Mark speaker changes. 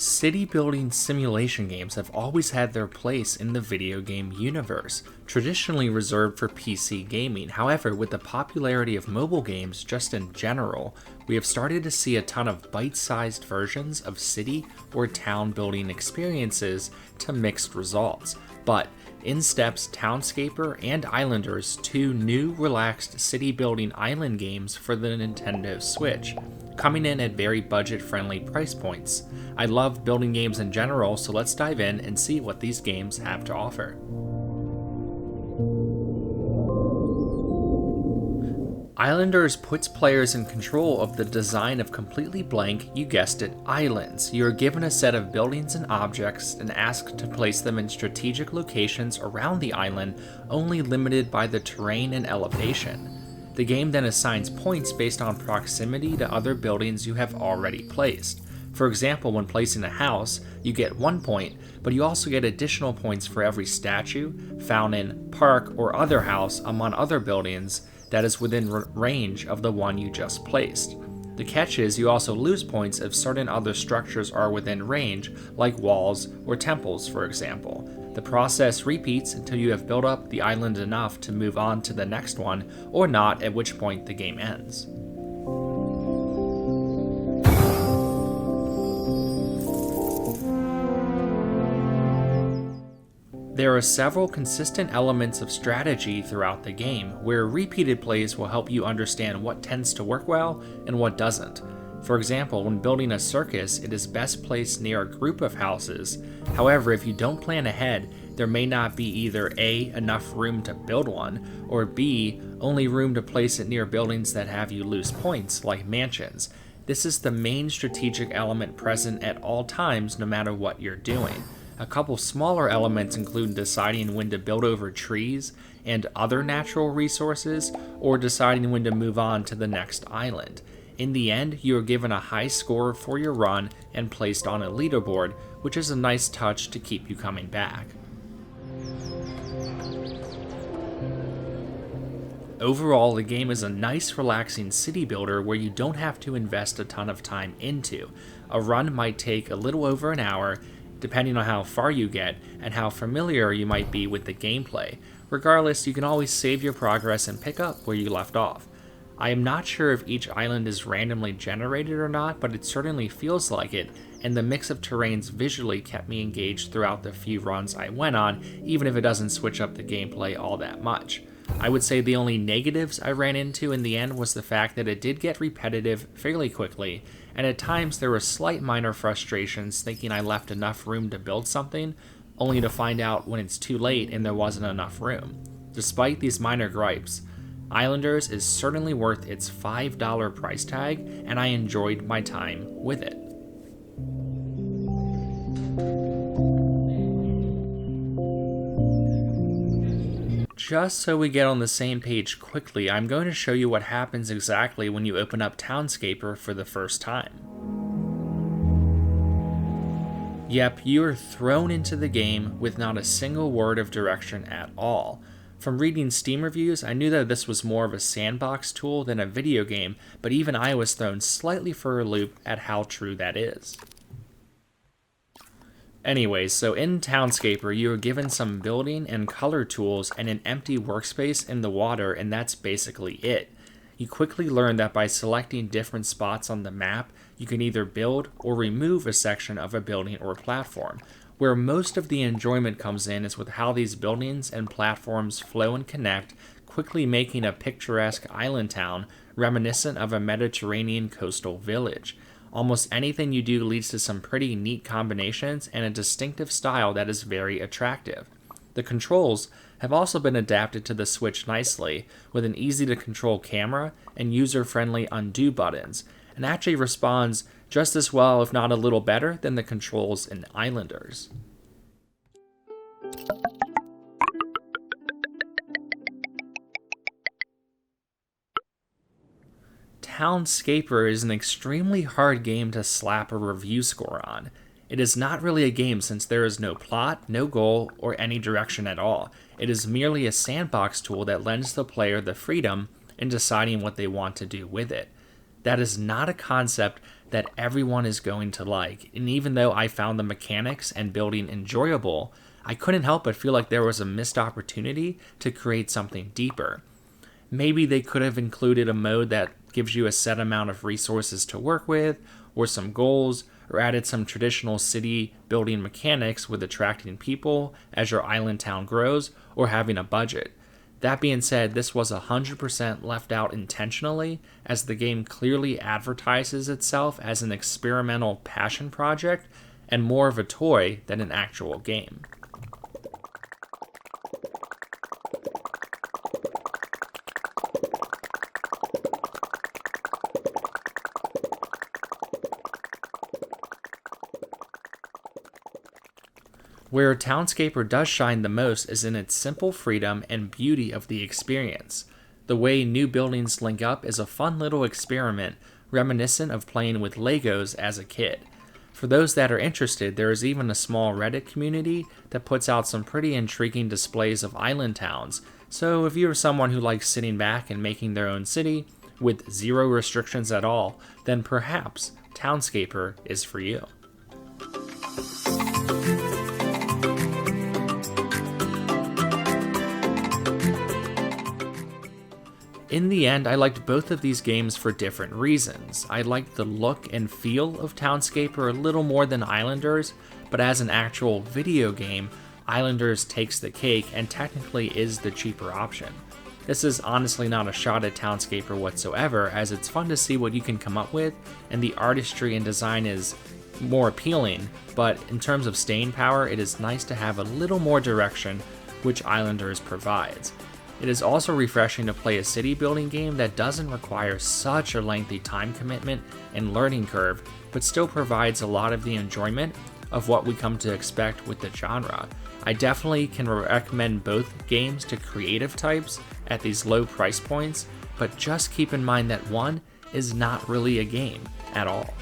Speaker 1: City building simulation games have always had their place in the video game universe, traditionally reserved for PC gaming. However, with the popularity of mobile games just in general, we have started to see a ton of bite-sized versions of city or town building experiences to mixed results. But in steps Townscaper and Islanders, two new relaxed city building island games for the Nintendo Switch, coming in at very budget-friendly price points. I love building games in general, so let's dive in and see what these games have to offer. Islanders puts players in control of the design of completely blank, you guessed it, islands. You are given a set of buildings and objects and asked to place them in strategic locations around the island, only limited by the terrain and elevation. The game then assigns points based on proximity to other buildings you have already placed. For example, when placing a house, you get 1 point, but you also get additional points for every statue, fountain, park, or other house among other buildings that is within range of the one you just placed. The catch is you also lose points if certain other structures are within range, like walls or temples, for example. The process repeats until you have built up the island enough to move on to the next one, or not, at which point the game ends. There are several consistent elements of strategy throughout the game, where repeated plays will help you understand what tends to work well and what doesn't. For example, when building a circus, it is best placed near a group of houses. However, if you don't plan ahead, there may not be either A, enough room to build one, or B, only room to place it near buildings that have you lose points, like mansions. This is the main strategic element present at all times, no matter what you're doing. A couple smaller elements include deciding when to build over trees and other natural resources, or deciding when to move on to the next island. In the end, you are given a high score for your run and placed on a leaderboard, which is a nice touch to keep you coming back. Overall, the game is a nice, relaxing city builder where you don't have to invest a ton of time into. A run might take a little over an hour, depending on how far you get and how familiar you might be with the gameplay. Regardless, you can always save your progress and pick up where you left off. I am not sure if each island is randomly generated or not, but it certainly feels like it, and the mix of terrains visually kept me engaged throughout the few runs I went on, even if it doesn't switch up the gameplay all that much. I would say the only negatives I ran into in the end was the fact that it did get repetitive fairly quickly, and at times there were slight minor frustrations thinking I left enough room to build something, only to find out when it's too late and there wasn't enough room. Despite these minor gripes, Islanders is certainly worth its $5 price tag, and I enjoyed my time with it. Just so we get on the same page quickly, I'm going to show you what happens exactly when you open up Townscaper for the first time. Yep, you are thrown into the game with not a single word of direction at all. From reading Steam reviews, I knew that this was more of a sandbox tool than a video game, but even I was thrown slightly for a loop at how true that is. Anyways, so in Townscaper, you are given some building and color tools and an empty workspace in the water, and that's basically it. You quickly learn that by selecting different spots on the map, you can either build or remove a section of a building or platform. Where most of the enjoyment comes in is with how these buildings and platforms flow and connect, quickly making a picturesque island town reminiscent of a Mediterranean coastal village. Almost anything you do leads to some pretty neat combinations and a distinctive style that is very attractive. The controls have also been adapted to the Switch nicely, with an easy-to-control camera and user-friendly undo buttons, and actually responds just as well, if not a little better, than the controls in Islanders. Townscaper is an extremely hard game to slap a review score on. It is not really a game since there is no plot, no goal, or any direction at all. It is merely a sandbox tool that lends the player the freedom in deciding what they want to do with it. That is not a concept that everyone is going to like, and even though I found the mechanics and building enjoyable, I couldn't help but feel like there was a missed opportunity to create something deeper. Maybe they could have included a mode that gives you a set amount of resources to work with, or some goals, or added some traditional city building mechanics with attracting people as your island town grows, or having a budget. That being said, this was 100% left out intentionally, as the game clearly advertises itself as an experimental passion project and more of a toy than an actual game. Where Townscaper does shine the most is in its simple freedom and beauty of the experience. The way new buildings link up is a fun little experiment reminiscent of playing with Legos as a kid. For those that are interested, there is even a small Reddit community that puts out some pretty intriguing displays of island towns, so if you're someone who likes sitting back and making their own city with zero restrictions at all, then perhaps Townscaper is for you. In the end, I liked both of these games for different reasons. I liked the look and feel of Townscaper a little more than Islanders, but as an actual video game, Islanders takes the cake and technically is the cheaper option. This is honestly not a shot at Townscaper whatsoever, as it's fun to see what you can come up with, and the artistry and design is more appealing, but in terms of staying power, it is nice to have a little more direction, which Islanders provides. It is also refreshing to play a city building game that doesn't require such a lengthy time commitment and learning curve, but still provides a lot of the enjoyment of what we come to expect with the genre. I definitely can recommend both games to creative types at these low price points, but just keep in mind that one is not really a game at all.